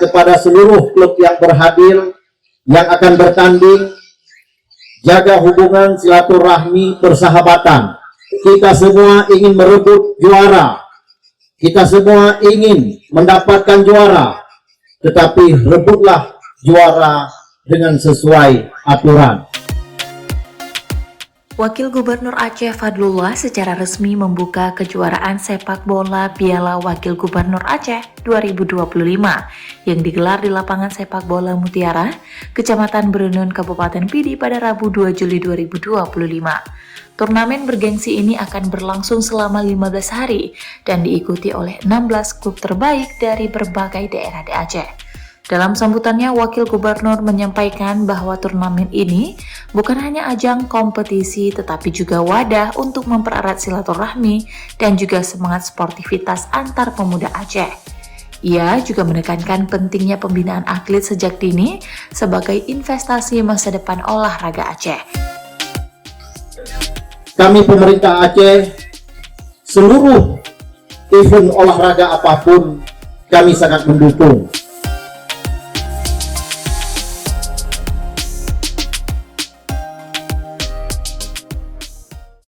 kepada seluruh klub yang berhadir, yang akan bertanding, jaga hubungan silaturahmi persahabatan. Kita semua ingin merebut juara, kita semua ingin mendapatkan juara, tetapi rebutlah juara dengan sesuai aturan. Wakil Gubernur Aceh Fadlullah secara resmi membuka kejuaraan sepak bola Piala Wakil Gubernur Aceh 2025 yang digelar di lapangan sepak bola Mutiara, Kecamatan Berenun, Kabupaten Pidi pada Rabu 2 Juli 2025. Turnamen bergengsi ini akan berlangsung selama 15 hari dan diikuti oleh 16 klub terbaik dari berbagai daerah di Aceh. Dalam sambutannya, Wakil Gubernur menyampaikan bahwa turnamen ini bukan hanya ajang kompetisi tetapi juga wadah untuk mempererat silaturahmi dan juga semangat sportivitas antar pemuda Aceh. Ia juga menekankan pentingnya pembinaan atlet sejak dini sebagai investasi masa depan olahraga Aceh. Kami pemerintah Aceh, seluruh event olahraga apapun kami sangat mendukung.